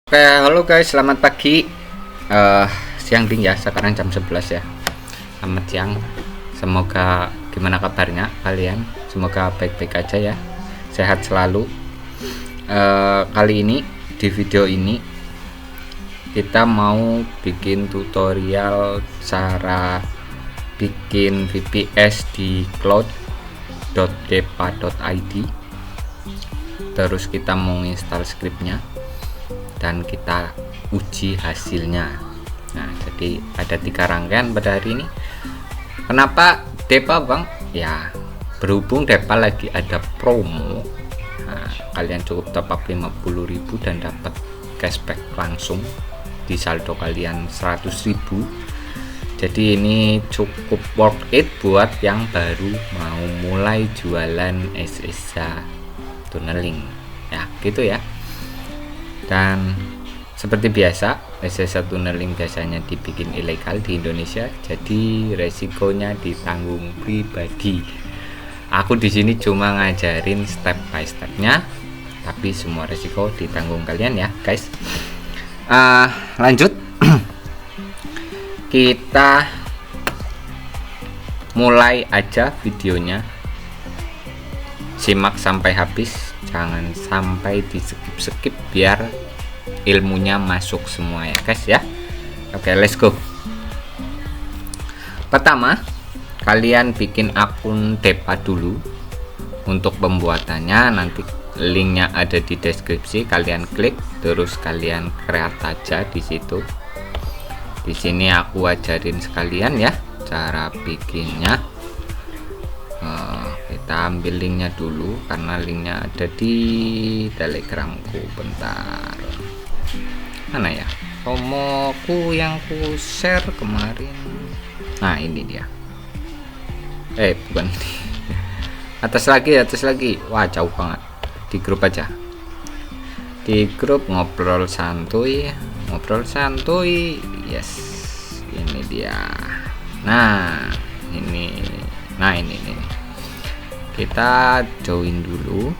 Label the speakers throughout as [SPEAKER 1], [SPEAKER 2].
[SPEAKER 1] Oke, halo guys, selamat pagi. Siang ding ya, sekarang jam 11 ya. Selamat siang. Semoga gimana kabarnya kalian? Semoga baik-baik aja ya. Sehat selalu. Kali ini di video ini kita mau bikin tutorial cara bikin VPS di cloud.depa.id. Terus kita mau install scriptnya dan kita uji hasilnya. Nah, jadi ada 3 rangkaian pada hari ini. Kenapa Depa bang? Ya, berhubung Depa lagi ada promo. Nah, kalian cukup top up 50.000 dan dapat cashback langsung di saldo kalian 100.000. Jadi ini cukup worth it buat yang baru mau mulai jualan SSH tunneling ya, gitu ya. Dan seperti biasa, SSH tunneling biasanya dibikin ilegal di Indonesia, jadi resikonya ditanggung pribadi. Aku di sini cuma ngajarin step by stepnya, tapi semua resiko ditanggung kalian ya guys. Lanjut. Kita mulai aja videonya. Simak sampai habis, jangan sampai di skip biar ilmunya masuk semua ya guys ya. Oke, let's go. Pertama, kalian bikin akun Depa dulu. Untuk pembuatannya nanti linknya ada di deskripsi, kalian klik terus kalian create aja di situ. Di sini aku ajarin sekalian ya cara bikinnya. Kita ambil linknya dulu karena linknya ada di telegramku. Bentar, mana ya promoku yang ku share kemarin? Nah, ini dia. Bukan ini. atas lagi. Wah, jauh banget. Di grup aja, di grup ngobrol santuy. Yes, ini dia. Nah ini nih, kita join dulu.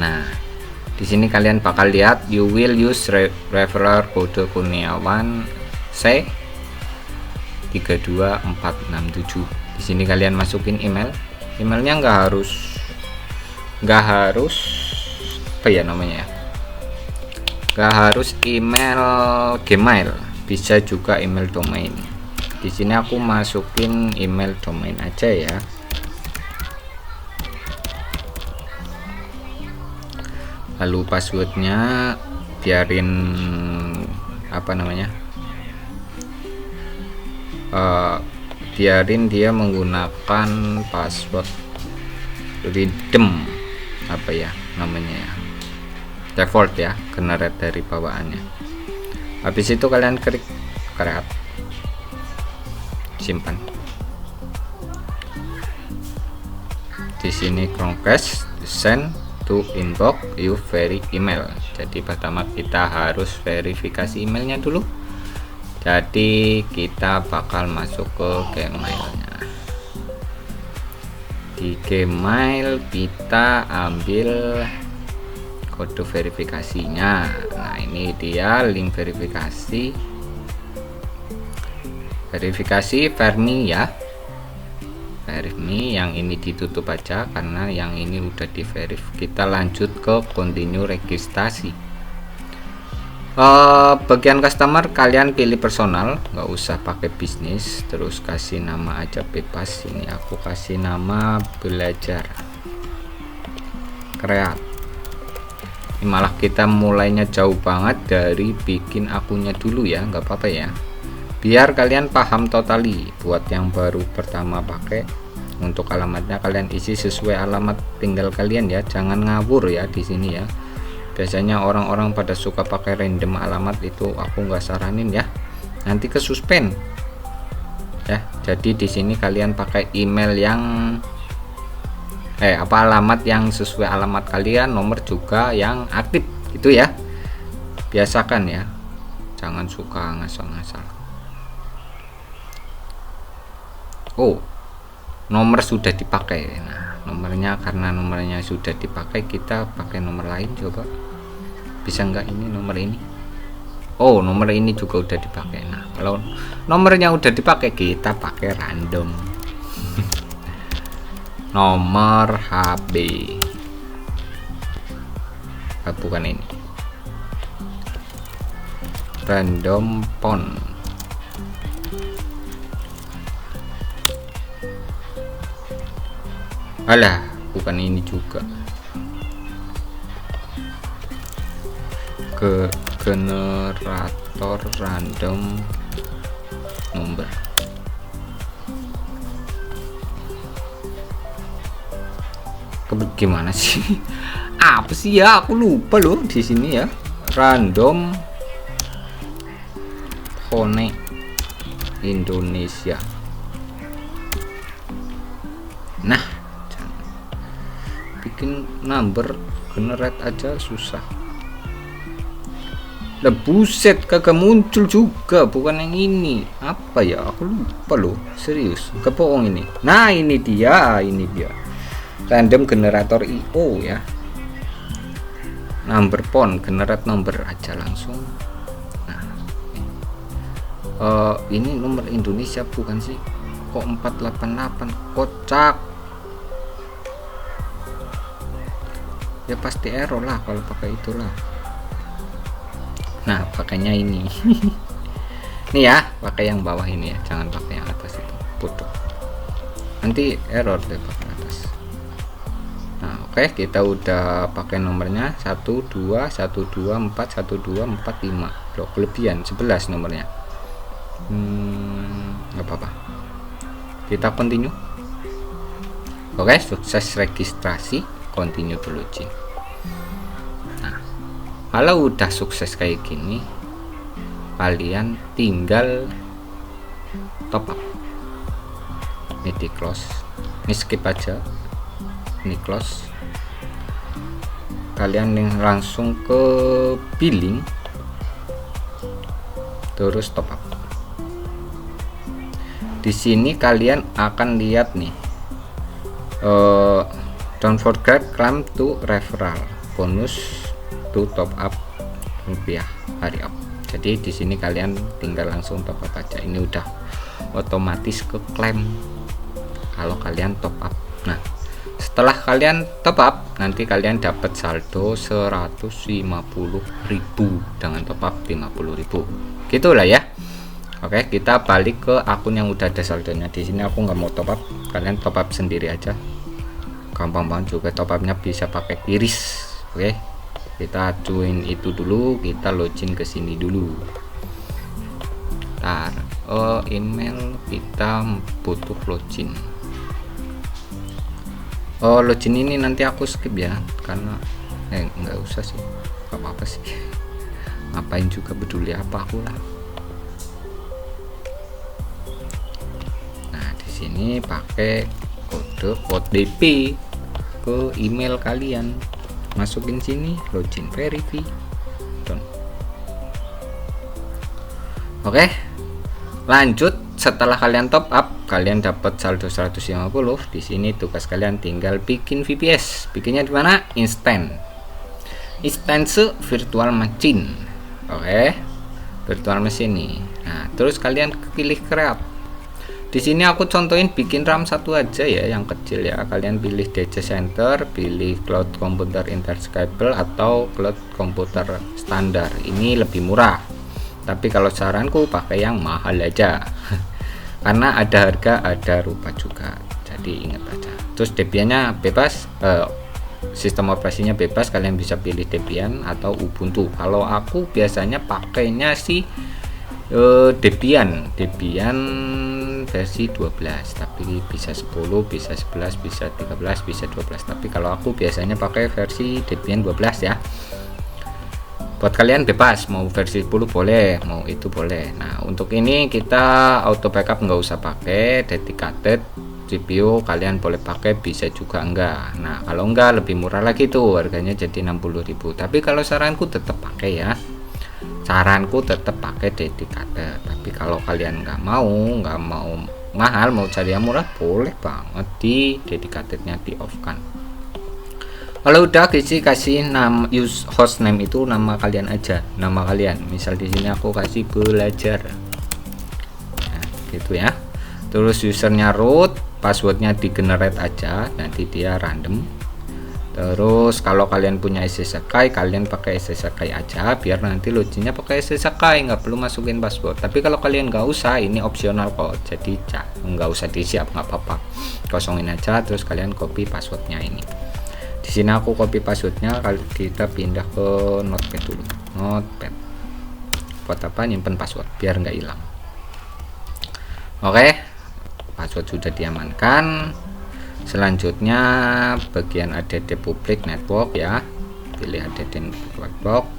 [SPEAKER 1] Nah, di sini kalian bakal lihat you will use referral kode Kurniawan C 32467. Di sini kalian masukin emailnya, nggak harus apa ya namanya ya, nggak harus email Gmail, bisa juga email domain. Di sini aku masukin email domain aja ya. Lalu passwordnya biarin apa namanya, biarin dia menggunakan password random, apa ya namanya ya, default ya, generate dari bawaannya. Habis itu kalian klik create, simpan. Di sini Chromecast send to inbox you very email. Jadi pertama kita harus verifikasi emailnya dulu. Jadi kita bakal masuk ke Gmailnya. Di Gmail kita ambil kode verifikasinya. Nah, ini dia link verifikasi Vermi ya. Vermi yang ini ditutup aja karena yang ini udah di verif. Kita lanjut ke continue registrasi. Bagian customer kalian pilih personal, nggak usah pakai bisnis. Terus kasih nama aja bebas. Ini aku kasih nama belajar create. Ini malah kita mulainya jauh banget dari bikin akunnya dulu ya, nggak apa-apa ya, biar kalian paham totali. Buat yang baru pertama pakai, untuk alamatnya kalian isi sesuai alamat tinggal kalian ya, jangan ngawur ya di sini ya. Biasanya orang-orang pada suka pakai random alamat, itu aku nggak saranin ya, nanti ke suspend ya. Jadi di sini kalian pakai email yang alamat yang sesuai alamat kalian, nomor juga yang aktif gitu ya. Biasakan ya, jangan suka ngasal-ngasal. Nomor sudah dipakai. Nah, nomornya, karena nomornya sudah dipakai, kita pakai nomor lain. Coba bisa nggak ini nomor ini? Oh, nomor ini juga udah dipakai. Nah, kalau nomornya udah dipakai, kita pakai random. Nomor HP. Bukan ini. Random phone. Alah, bukan ini juga. Ke generator random number. Gimana sih? Apa sih ya? Aku lupa loh di sini ya. Random phone Indonesia. Nah, bikin number generate aja susah. Lah buset, kagak muncul juga. Bukan yang ini. Apa ya? Aku lupa loh. Serius, kebohong ini. Nah, ini dia. Random generator IO ya. Number phone, generate number aja langsung. Nah, ini nomor Indonesia bukan sih? Kok 488? Kocak. Ya pasti error lah kalau pakai itulah. Nah, pakainya ini. Nih ya, pakai yang bawah ini ya, jangan pakai yang atas itu, bodoh. Nanti error deh pakai atas. Nah, oke, kita udah pakai nomornya 121241245. Loh, kelebihan 11 nomornya. Nggak apa-apa. Kita continue. Oke, sukses registrasi, continue to login. Kalau udah sukses kayak gini, kalian tinggal top up. Ini di close, ini skip aja, ini close. Kalian langsung ke billing, terus top up. Di sini kalian akan lihat nih, don't forget claim to referral bonus to top up rupiah hari up. Jadi di sini kalian tinggal langsung top up aja. Ini udah otomatis ke klaim kalau kalian top up. Nah, setelah kalian top up, nanti kalian dapat saldo 150.000 dengan top up 50.000. Gitulah ya. Oke, kita balik ke akun yang udah ada saldonya. Di sini aku nggak mau top up, kalian top up sendiri aja. Gampang banget juga top upnya, bisa pakai iris. Oke. Kita join itu dulu, kita login ke sini dulu. Ntar email kita butuh login. Login ini nanti aku skip ya, karena nggak usah sih, nggak apa-apa sih. Ngapain juga, peduli apa aku lah. Nah, di sini pakai kode OTP ke email kalian. Masukin sini, login verify done. Oke, lanjut. Setelah kalian top up, kalian dapat saldo 150. Di sini tugas kalian tinggal bikin VPS. Bikinnya di mana? Instance virtual machine. Oke, virtual machine nih. Nah, terus kalian pilih create. Di sini aku contohin bikin RAM 1 aja ya, yang kecil ya. Kalian pilih DC Center, pilih Cloud Computer Interscalable atau Cloud Computer standar. Ini lebih murah. Tapi kalau saranku pakai yang mahal aja. Karena ada harga, ada rupa juga. Jadi ingat aja. Terus Debian-nya bebas, sistem operasinya bebas. Kalian bisa pilih Debian atau Ubuntu. Kalau aku biasanya pakainya sih Debian versi 12, tapi bisa 10, bisa 11, bisa 13, bisa 12. Tapi kalau aku biasanya pakai versi Debian 12 ya. Buat kalian bebas, mau versi 10 boleh, mau itu boleh. Nah, untuk ini kita auto backup nggak usah pakai, dedicated CPU kalian boleh pakai, bisa juga enggak. Nah, kalau enggak lebih murah lagi tuh, harganya jadi 60.000. Tapi kalau saranku tetap pakai ya. Saranku tetap pakai dedicated. Tapi kalau kalian nggak mau mahal, mau cari yang murah, boleh banget di dedicatednya di off kan. Kalau udah kasih nama use hostname itu nama kalian aja, nama kalian. Misal di sini aku kasih belajar. Nah, gitu ya. Terus usernya root, passwordnya di generate aja, nanti dia random. Terus kalau kalian punya SSAkai, kalian pakai SSAkai aja, biar nanti loginnya pakai SSAkai, nggak perlu masukin password. Tapi kalau kalian nggak usah, ini opsional kok, jadi nggak usah disiap, nggak apa-apa, kosongin aja. Terus kalian copy passwordnya ini. Di sini aku copy passwordnya, kalau kita pindah ke notepad dulu, notepad. Buat apa? Nyimpen password biar nggak hilang. Oke, password sudah diamankan. Selanjutnya bagian add public network ya, pilih add network,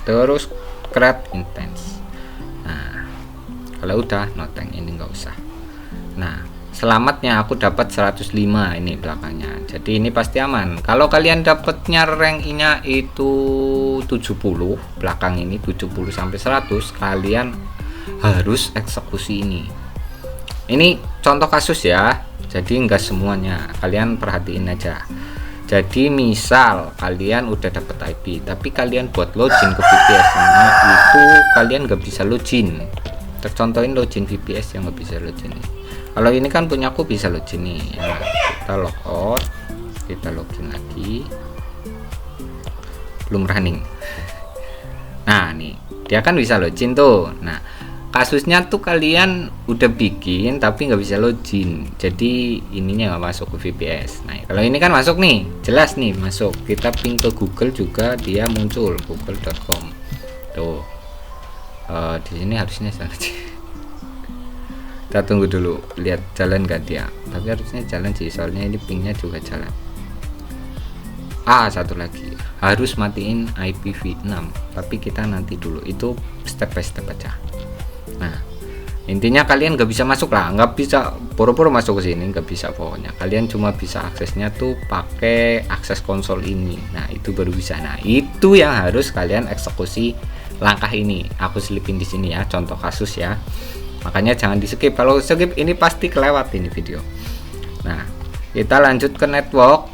[SPEAKER 1] terus create instance. Nah, kalau udah nothing, ini nggak usah. Nah, selamatnya aku dapat 105 ini belakangnya, jadi ini pasti aman. Kalau kalian dapatnya ranknya itu 70, belakang ini 70 sampai 100, kalian harus eksekusi ini. Ini contoh kasus ya, jadi enggak semuanya, kalian perhatiin aja. Jadi misal kalian udah dapat IP tapi kalian buat login ke VPS nya itu kalian nggak bisa login. Tercontohin login VPS yang nggak bisa login. Kalau ini kan punya aku bisa login nih ya. Kita logout, kita login lagi, belum running. Nah nih dia kan bisa login tuh. Nah kasusnya tuh kalian udah bikin tapi nggak bisa login, jadi ininya nggak masuk ke VPS. Nah kalau ini kan masuk nih, jelas nih masuk. Kita ping ke Google juga dia muncul, google.com tuh. Di sini harusnya salah. Kita tunggu dulu, lihat jalan gak dia, tapi harusnya jalan sih, soalnya ini pingnya juga jalan. Satu lagi, harus matiin IPv6, tapi kita nanti dulu, itu step by step aja. Nah intinya kalian nggak bisa masuk lah, nggak bisa boro-boro masuk ke sini, nggak bisa. Pokoknya kalian cuma bisa aksesnya tuh pakai akses konsol ini. Nah itu baru bisa. Nah itu yang harus kalian eksekusi langkah ini. Aku selipin di sini ya, contoh kasus ya. Makanya jangan di skip. Kalau skip ini pasti kelewat ini video. Nah kita lanjut ke network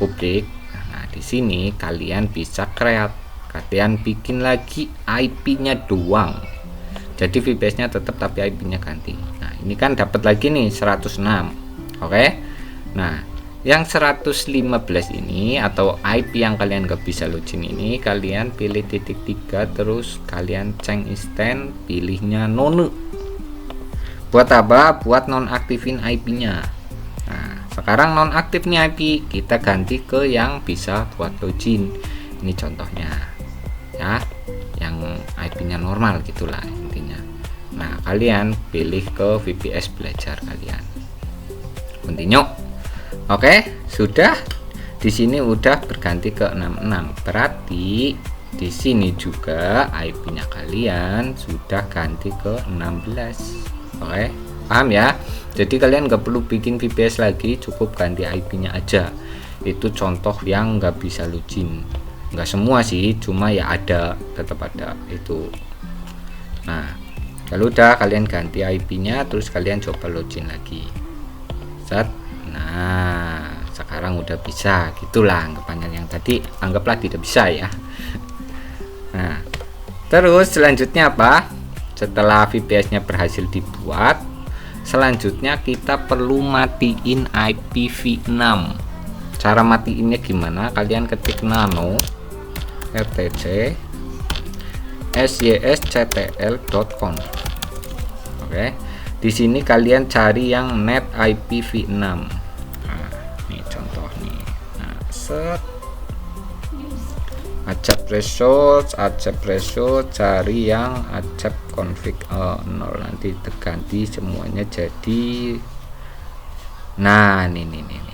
[SPEAKER 1] publik. Nah di sini kalian bisa create, kalian bikin lagi IP-nya doang. Jadi VPS-nya tetap tapi IP-nya ganti. Nah, ini kan dapat lagi nih 106. Oke. Nah, yang 115 ini atau IP yang kalian nggak bisa login ini, kalian pilih titik 3 terus kalian change instant, pilihnya none. Buat apa? Buat nonaktifin IP-nya. Nah, sekarang nonaktif nih IP, kita ganti ke yang bisa buat login. Ini contohnya. Ya. Yang IP-nya normal gitulah intinya. Nah kalian pilih ke VPS belajar kalian, continue. Oke sudah, di sini udah berganti ke 66, berarti di sini juga IP-nya kalian sudah ganti ke 16. Oke paham ya? Jadi kalian nggak perlu bikin VPS lagi, cukup ganti IP-nya aja. Itu contoh yang nggak bisa login. Nggak semua sih, cuma ya ada, tetap ada itu. Nah kalau udah kalian ganti IP-nya, terus kalian coba login lagi. Set. Nah sekarang udah bisa, gitulah anggapannya. Yang tadi anggaplah tidak bisa ya. Nah terus selanjutnya apa? Setelah VPS-nya berhasil dibuat, selanjutnya kita perlu matiin IPv6. Cara matiinnya gimana? Kalian ketik nano rtc sysctl.com. Oke. Di sini kalian cari yang net IPv6. Nah, ini contoh nih. Nah, set accept result, cari yang accept config 0, nanti terganti semuanya jadi. Nah, ini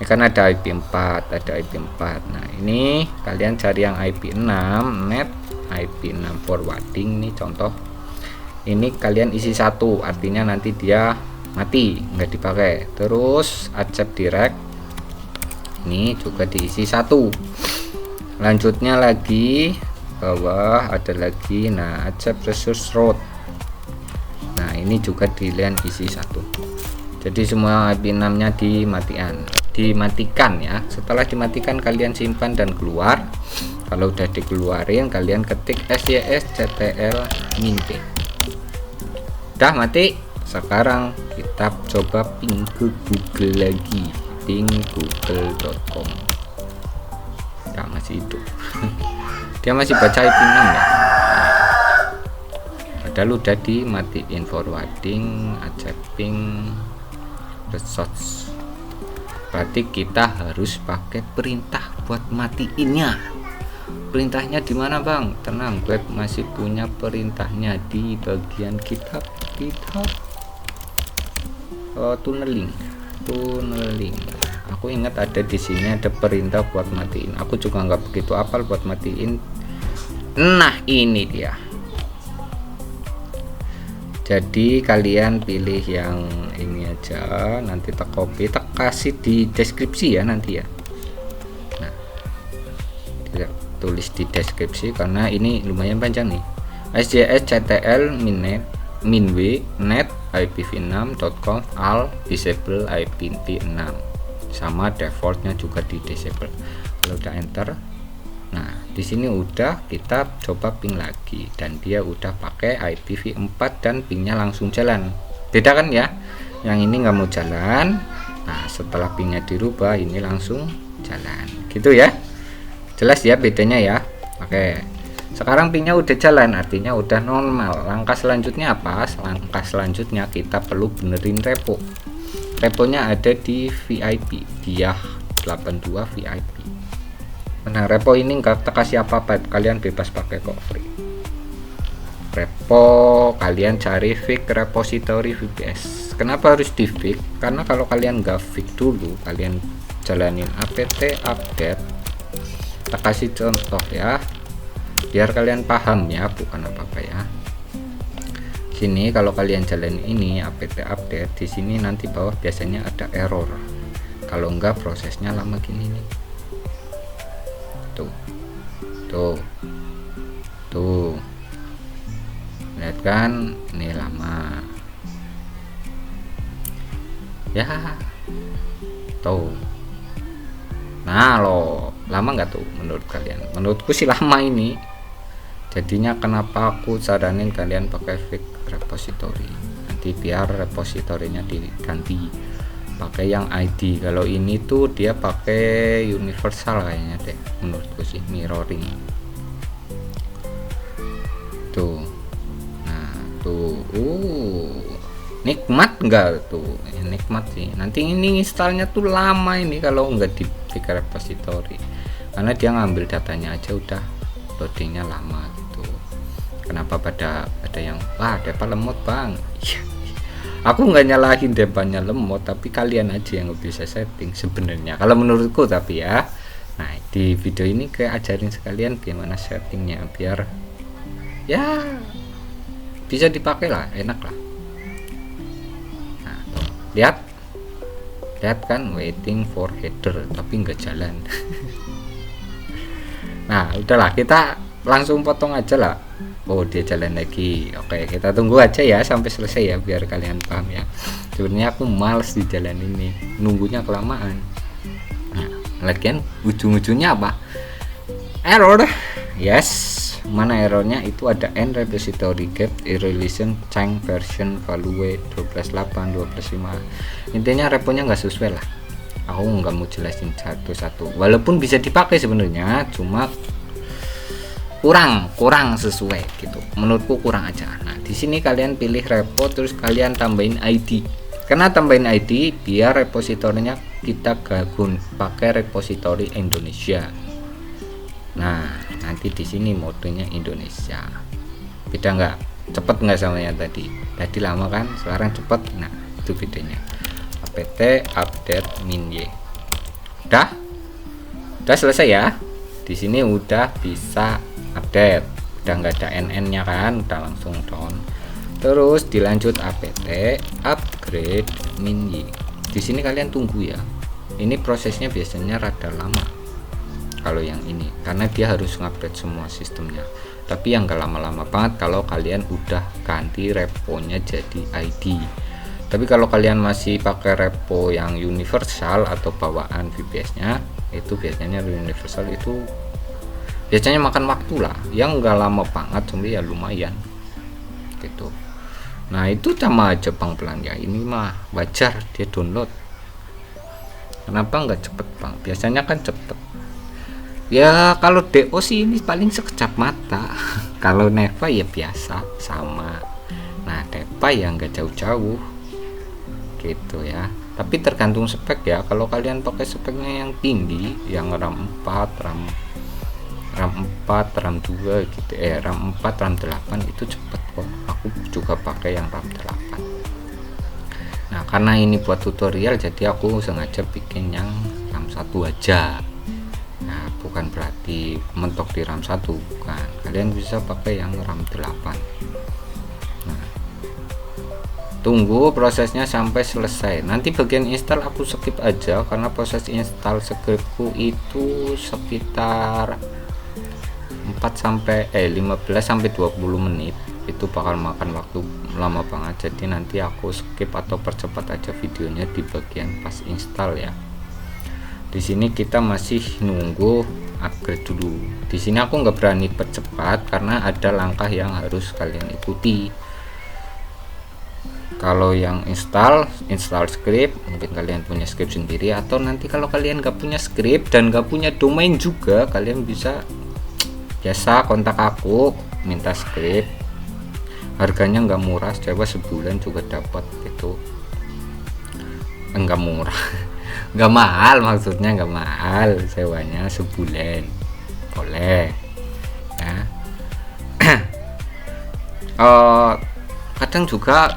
[SPEAKER 1] kan ada IP4, Nah ini kalian cari yang IP6 net, IP6 forwarding. Nih contoh, ini kalian isi 1, artinya nanti dia mati, nggak dipakai. Terus accept direct, ini juga diisi 1. Lanjutnya lagi bawah ada lagi, nah accept resource route. Nah ini juga dilihat isi 1. Jadi semua IP6 nya dimatikan. dimatikan ya. Setelah dimatikan kalian simpan dan keluar. Kalau udah dikeluarin kalian ketik sysctl min-p. Udah mati. Sekarang kita coba ping ke Google lagi, ping google.com. Nah, masih hidup. Dia masih baca IP 6 ya. Padahal udah dimatiin forwarding, accepting, resource. Berarti kita harus pakai perintah buat matiinnya. Perintahnya di mana bang? Tenang, web masih punya perintahnya di bagian kitab. Tunneling. Aku ingat ada di sini ada perintah buat matiin. Aku juga nggak begitu hafal buat matiin. Nah ini dia. Jadi kalian pilih yang ini aja. Nanti tak copy, tak kasih di deskripsi ya nanti ya. Nah, tidak tulis di deskripsi karena ini lumayan panjang nih. sysctl min-w net ipv6.conf al disable ipv6 sama defaultnya juga di disable. Kalau udah enter, nah di sini udah kita coba ping lagi dan dia udah pakai IPv4 dan pingnya langsung jalan. Beda kan ya, yang ini nggak mau jalan. Nah setelah pingnya dirubah ini langsung jalan gitu ya. Jelas ya bedanya ya. Oke, sekarang pingnya udah jalan, artinya udah normal. Langkah selanjutnya apa? Langkah selanjutnya kita perlu benerin repo. Reponya ada di VIP, dia 82 VIP. Nah repo ini nggak kasih apa-apa, kalian bebas pakai kok, free. Repo kalian cari fig repository VPS. Kenapa harus di fig? Karena kalau kalian nggak fig dulu, kalian jalanin apt update. Kita kasih contoh ya, biar kalian paham ya, bukan apa-apa ya. Sini kalau kalian jalan ini apt update, di sini nanti bawah biasanya ada error. Kalau enggak prosesnya lama gini nih. Tuh. Lihat kan, ini lama. Ya. Tuh. Nah, lama nggak tuh menurut kalian? Menurutku sih lama ini. Jadinya kenapa aku saranin kalian pakai fig repository. Nanti biar repositorinya diganti pakai yang ID. Kalau ini tuh dia pakai universal kayaknya deh, menurutku sih, mirroring. Tuh. Nah, tuh. Nikmat nggak tuh? Nikmat sih. Nanti ini installnya tuh lama ini kalau nggak di fig repository. Karena dia ngambil datanya aja udah loadingnya lama gitu. Kenapa ada yang depa lemot bang? Aku nggak nyalahin depanya lemot, tapi kalian aja yang bisa setting sebenarnya kalau menurutku. Tapi ya, nah di video ini kayak ajarin sekalian gimana settingnya biar ya bisa dipakai lah, enak lah. Nah tuh, lihat kan, waiting for header tapi nggak jalan. Nah udahlah, kita langsung potong aja lah. Oh dia jalan lagi. Oke, kita tunggu aja ya sampai selesai ya biar kalian paham ya. Sebenarnya aku males di jalan ini, nunggunya kelamaan. Nah, lagian ujung-ujungnya apa? Error. Yes, mana errornya? Itu ada end repository gap irrelation change version value 12.8 12.5. Intinya reponya nggak sesuai lah. Aku nggak mau jelasin satu-satu. Walaupun bisa dipakai sebenarnya, cuma kurang sesuai gitu. Menurutku kurang aja. Nah, di sini kalian pilih repo terus kalian tambahin ID. Karena tambahin ID biar repositorinya kita gabung pakai repositori Indonesia. Nah, nanti di sini modenya Indonesia. Beda nggak? Cepet nggak sama yang tadi? Tadi lama kan, sekarang cepet. Nah, itu bedanya. apt update min-y. Udah selesai ya. Di sini udah bisa update, udah nggak ada NN-nya kan, udah langsung down. Terus dilanjut apt upgrade min-y. Di sini kalian tunggu ya. Ini prosesnya biasanya rada lama kalau yang ini, karena dia harus ngupdate semua sistemnya. Tapi yang nggak lama-lama banget kalau kalian udah ganti reponya jadi ID. Tapi kalau kalian masih pakai repo yang universal atau bawaan VPS-nya, itu biasanya universal itu biasanya makan waktu lah, yang enggak lama banget, cuma ya lumayan gitu. Nah itu sama aja Bang pelan ya, ini mah wajar dia download. Kenapa nggak cepet Bang? Biasanya kan cepet ya. Kalau DO sih ini paling sekejap mata. Kalau Neva ya biasa sama. Nah Neva ya nggak jauh-jauh gitu ya, tapi tergantung spek ya. Kalau kalian pakai speknya yang tinggi, yang RAM 4, RAM 4, RAM 2 gitu, RAM 4, RAM 8 itu cepet kok. Aku juga pakai yang RAM 8. Nah karena ini buat tutorial, jadi aku sengaja bikin yang RAM 1 aja. Nah bukan berarti mentok di RAM 1, bukan. Kalian bisa pakai yang RAM 8. Nah tunggu prosesnya sampai selesai. Nanti bagian install aku skip aja, karena proses install scriptku itu sekitar 15 sampai 20 menit. Itu bakal makan waktu lama banget, jadi nanti aku skip atau percepat aja videonya di bagian pas install ya. Di sini kita masih nunggu upgrade dulu. Di sini aku nggak berani percepat karena ada langkah yang harus kalian ikuti. Kalau yang install script, mungkin kalian punya script sendiri, atau nanti kalau kalian nggak punya script dan nggak punya domain juga, kalian bisa biasa kontak aku minta script. Harganya nggak murah, sewa sebulan juga dapat. Itu enggak murah nggak mahal, maksudnya nggak mahal, sewanya sebulan boleh ya. Kadang juga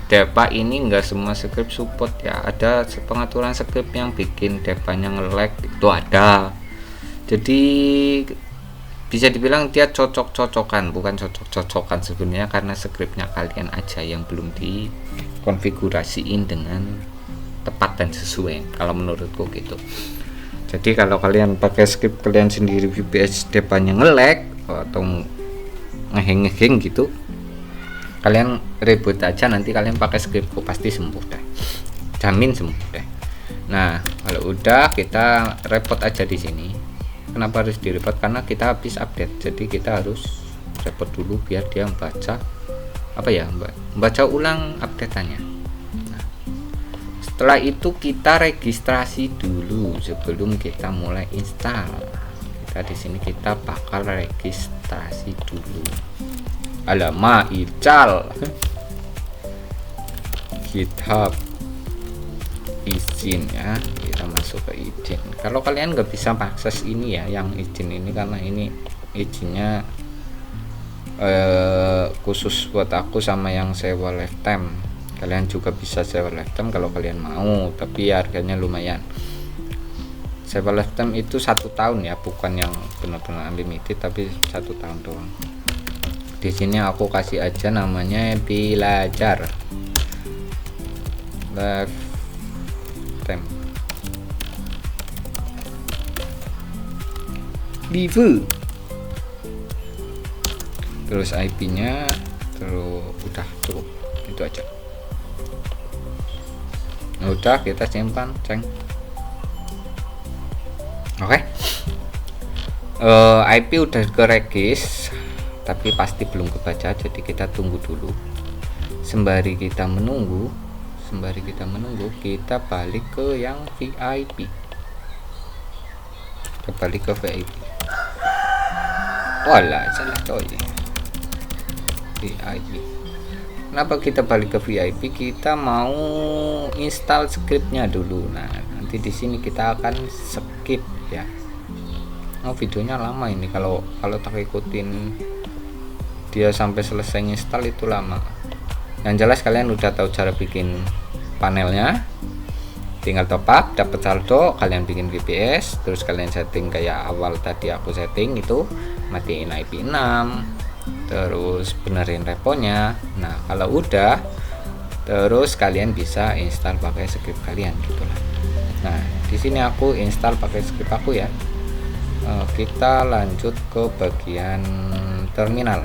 [SPEAKER 1] Depa ini enggak semua script support ya, ada pengaturan script yang bikin Depanya nge-lag itu ada. Jadi bisa dibilang dia cocok-cocokan, bukan cocok-cocokan sebenarnya, karena scriptnya kalian aja yang belum dikonfigurasiin dengan tepat dan sesuai, kalau menurutku gitu. Jadi kalau kalian pakai script kalian sendiri, VPS Depanya nge-lag atau ngeheng gitu, kalian reboot aja, nanti kalian pakai scriptku pasti sembuh deh, jamin sembuh deh. Nah kalau udah, kita repot aja di sini. Kenapa harus direpot? Karena kita habis update, jadi kita harus repot dulu biar dia membaca membaca ulang updateannya. Nah, setelah itu kita registrasi dulu sebelum kita mulai install. Kita di sini kita bakal registrasi dulu. Alamak, ical GitHub izin ya, kita masuk ke izin. Kalau kalian nggak bisa akses ini ya, yang izin ini, karena ini izinnya khusus buat aku sama yang sewa lifetime. Kalian juga bisa sewa lifetime kalau kalian mau, tapi harganya lumayan. Sewa lifetime itu 1 tahun ya, bukan yang benar-benar unlimited, tapi 1 tahun doang. Di sini aku kasih aja namanya belajar lifetime. Live. Terus IP-nya, terus udah cukup itu aja. Udah, kita simpan, ceng. Oke. IP udah keregis, tapi pasti belum kebaca, jadi kita tunggu dulu. Sembari kita menunggu, kita balik ke yang VIP. Kita balik ke VIP. Walah, salah coy. VIP. Kenapa kita balik ke VIP? Kita mau install scriptnya dulu. Nah, nanti di sini kita akan skip ya. Videonya lama ini, kalau tak ikutin dia sampai selesai install itu lama. Yang jelas kalian udah tahu cara bikin panelnya, tinggal top up, dapat saldo, kalian bikin VPS, terus kalian setting kayak awal tadi aku setting itu, matiin IP 6, terus benerin reponya. Nah kalau udah, terus kalian bisa install pakai script kalian gitulah. Nah di sini aku install pakai script aku ya. Kita lanjut ke bagian terminal.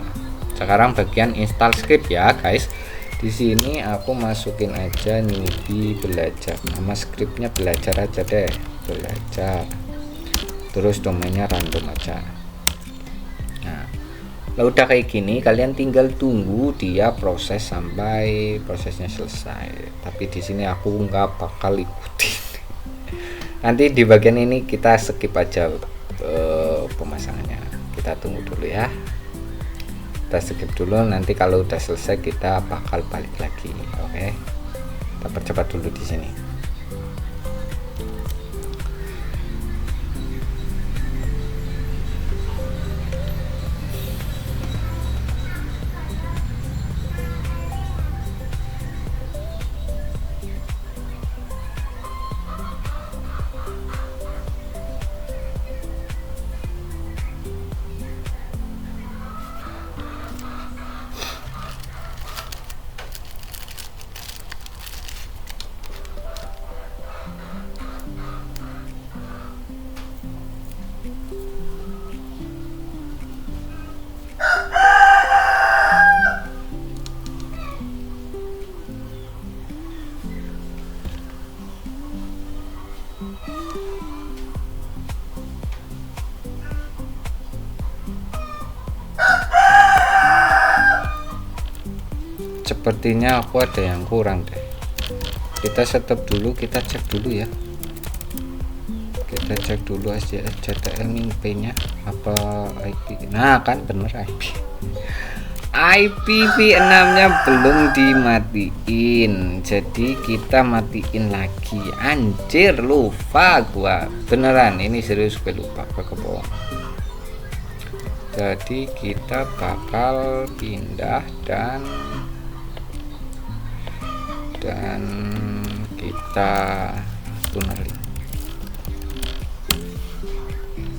[SPEAKER 1] Sekarang bagian install script ya guys. Di sini aku masukin aja newbie belajar, nama skripnya belajar aja deh, belajar, terus domainnya random aja. Nah, kalau udah kayak gini kalian tinggal tunggu dia proses sampai prosesnya selesai. Tapi di sini aku nggak bakal ikutin. Nanti di bagian ini kita skip aja pemasangannya, kita tunggu dulu ya, kita skip dulu. Nanti kalau udah selesai kita bakal balik lagi. Oke, kita percepat dulu di sini. Sepertinya aku ada yang kurang deh. Kita stop dulu, kita cek dulu ya. Kita cek dulu SJS-CTL MIMP nya apa IP. Nah kan bener IP. IPv6 nya belum dimatiin, jadi kita matiin lagi. Anjir, lupa gua beneran, ini serius gue lupa, gue kebohong. Jadi kita bakal pindah dan kita tunneling,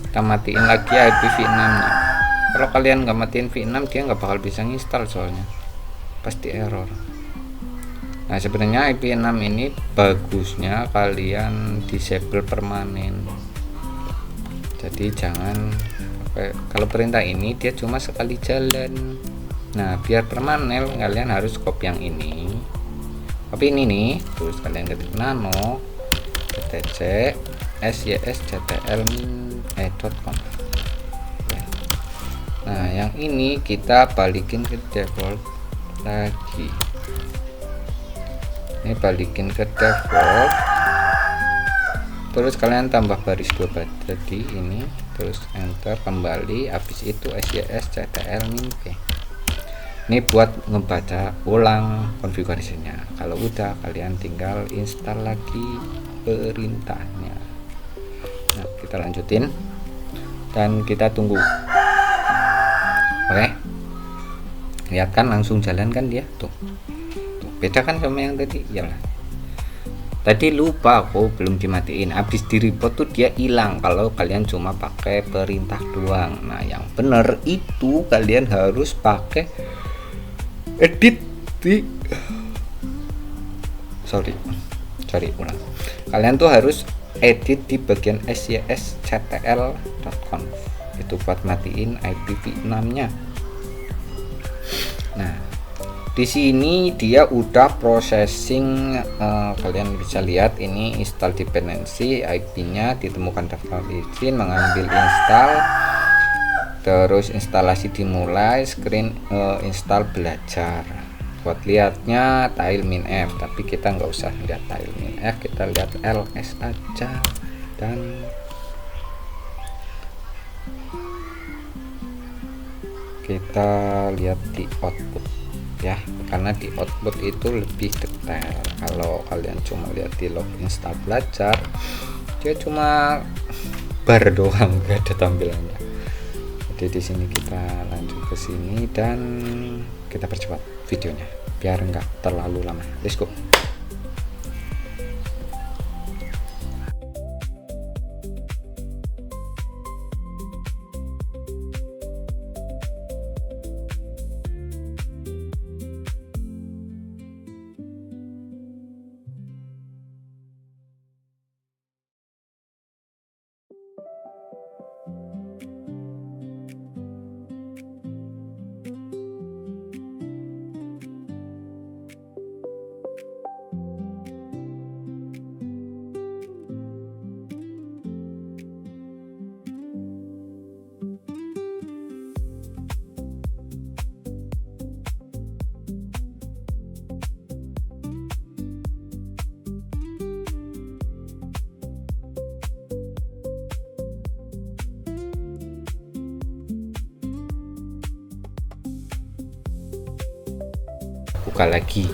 [SPEAKER 1] kita matiin lagi IPv6 nya. Kalau kalian nggak matiin v6 dia nggak bakal bisa nginstal, soalnya pasti error. Nah sebenarnya IP6 ini bagusnya kalian disable permanen, jadi jangan kalau perintah ini dia cuma sekali jalan. Nah biar permanen kalian harus copy yang ini, copy ini nih, terus kalian ketik nano etc syschtl.com. Nah yang ini kita balikin ke default lagi, ini balikin ke default, terus kalian tambah baris 2 tadi ini, terus enter kembali, habis itu SJS-CTL MIMP. Ini buat ngebaca ulang konfigurasinya. Kalau udah kalian tinggal install lagi perintahnya. Nah kita lanjutin dan kita tunggu. Oke, lihat kan langsung jalan kan dia tuh, beda kan sama yang tadi. Iyalah, tadi lupa aku belum dimatiin, habis di report tuh dia hilang kalau kalian cuma pakai perintah doang. Nah yang bener itu kalian harus pakai edit di sorry ulang, kalian tuh harus edit di bagian syschtl.com itu buat matiin IPv6 nya. Nah di sini dia udah processing, kalian bisa lihat ini install dependency, IP nya ditemukan daftar izin, mengambil install, terus instalasi dimulai, screen install belajar. Buat lihatnya tile-min-f, tapi kita nggak usah lihat tile-min-f, kita lihat ls aja dan kita lihat di output ya, karena di output itu lebih detail. Kalau kalian cuma lihat di log install belajar dia cuma bar doang, gak ada tampilannya. Jadi di sini kita lanjut ke sini dan kita percepat videonya biar nggak terlalu lama. Let's go. buka lagi.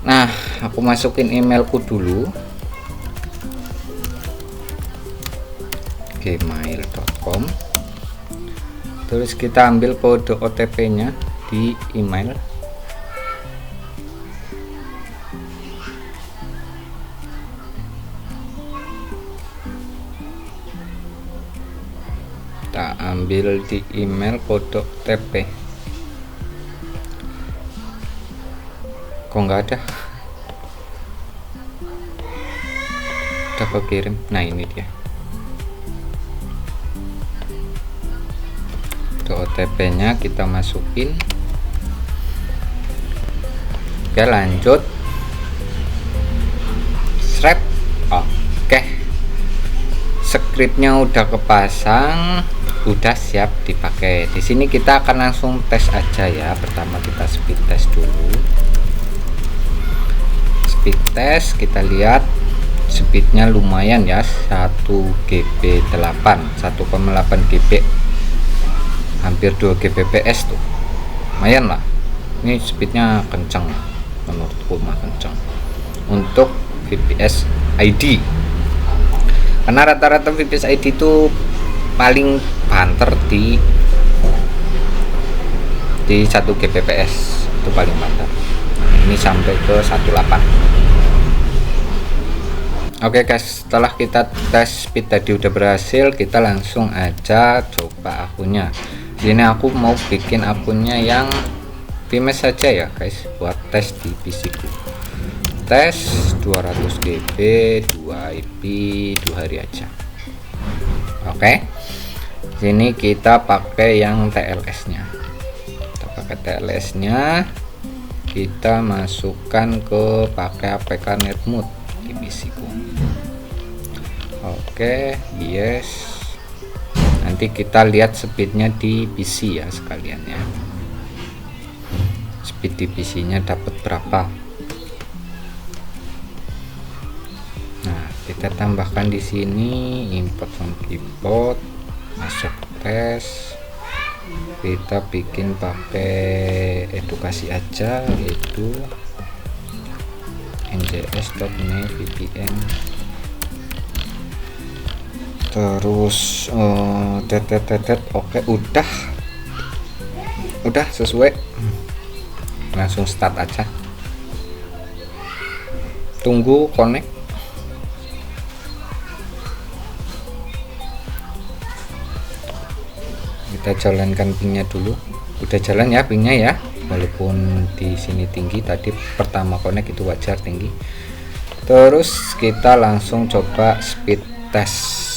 [SPEAKER 1] Nah, aku masukin emailku dulu, gmail.com. terus kita ambil kode OTP nya di email. Kita ambil di email kode OTP. Kok nggak ada? Udah kekirim. Nah, ini dia. OTP nya kita masukin. Oke, lanjut. Srep. Oke, scriptnya udah kepasang, udah siap dipakai. Di sini kita akan langsung tes aja ya. Pertama kita speed test dulu. Speed test, kita lihat speednya lumayan ya, 1 GB8, 1,8 GB, hampir 2 Gbps tuh, lumayan lah. Ini speednya kenceng, menurutku mah kenceng untuk VPS ID, karena rata-rata VPS ID itu paling banter di 1 Gbps itu paling banter. Nah, ini sampai ke 18. Oke guys, setelah kita tes speed tadi udah berhasil, kita langsung aja coba akunnya. Sini aku mau bikin akunnya yang VMS saja ya guys, buat tes di PC ku. Tes 200 GB 2 IP 2 hari aja. Oke, sini kita pakai yang TLS nya. Kita pakai TLS nya, kita masukkan ke pakai APK netmode di PC ku. Oke, yes. Nanti kita lihat speednya di PC ya sekalian ya. Speed di PC nya dapat berapa? Nah, kita tambahkan di sini import from keyboard, masuk tes. Kita bikin pakai edukasi aja, yaitu njs.net VPN. Terus oke, udah sesuai, langsung start aja, tunggu connect. Kita jalankan pingnya dulu. Udah jalan ya pingnya ya, walaupun di sini tinggi, tadi pertama connect itu wajar tinggi. Terus kita langsung coba speed test.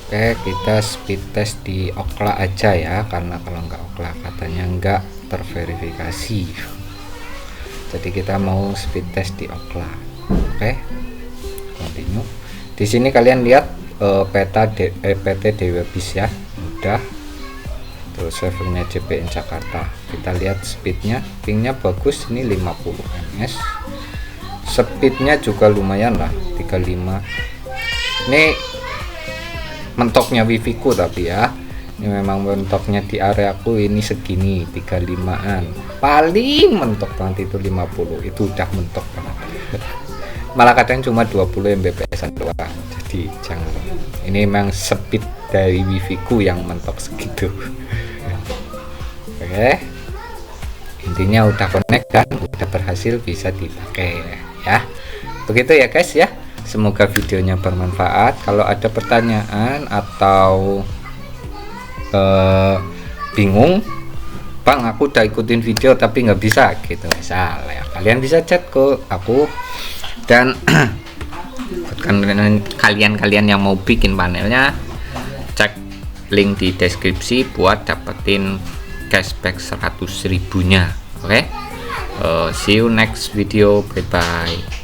[SPEAKER 1] Oke, kita speed test di Okla aja ya, karena kalau nggak Okla katanya nggak terverifikasi. Jadi kita mau speed test di Okla. Oke, continue. Di sini kalian lihat PT Dewabis ya, udah. Terus servernya JPN Jakarta. Kita lihat speednya, pingnya bagus, ini 50 ms. Speednya juga lumayan lah, 35. Ini mentoknya wifi ku, tapi ya ini memang mentoknya di areaku ini segini, 35an. Paling mentok nanti itu 50, itu udah mentok banget. Malah kadang cuma 20 Mbps doang. Jadi jangan, ini memang speed dari wifi ku yang mentok segitu. Oke, intinya udah connect dan udah berhasil bisa dipakai ya. Begitu ya guys ya, semoga videonya bermanfaat. Kalau ada pertanyaan atau bingung, Bang aku udah ikutin video tapi nggak bisa gitu misal ya, kalian bisa chat ke aku. Dan kalian yang mau bikin panelnya, cek link di deskripsi buat dapetin cashback 100.000 nya. Oke, see you next video, bye bye.